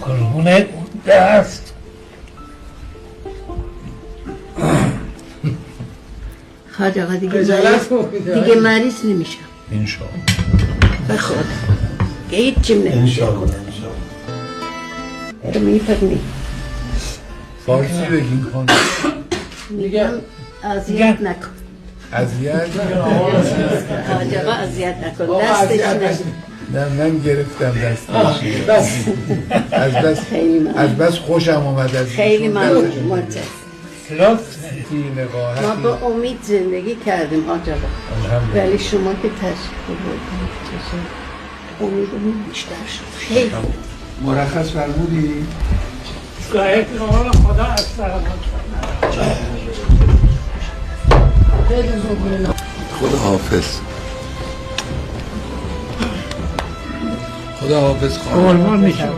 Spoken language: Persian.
قربونت دست. حاج آقا دیگه مریض نمیشم انشاءالله. به خدا که هیچیم نمیشه. انشاءالله. میفهمی فارسی بگین خانم. میگم اذیت نکن اذیت حاج آقا اذیت نکن دستش نه. من گرفتم دستش. از بس خوشم اومد از خیلی ممنون متشکرم. ما با امید زندگی کردیم حاج آقا، ولی شما که تشریف بردید امیدمون بیشتر شد. خیلی مرخص فرمودی؟ خدا از سلامت. خدا حافظ. خدا حافظ خانم. قربان میشم.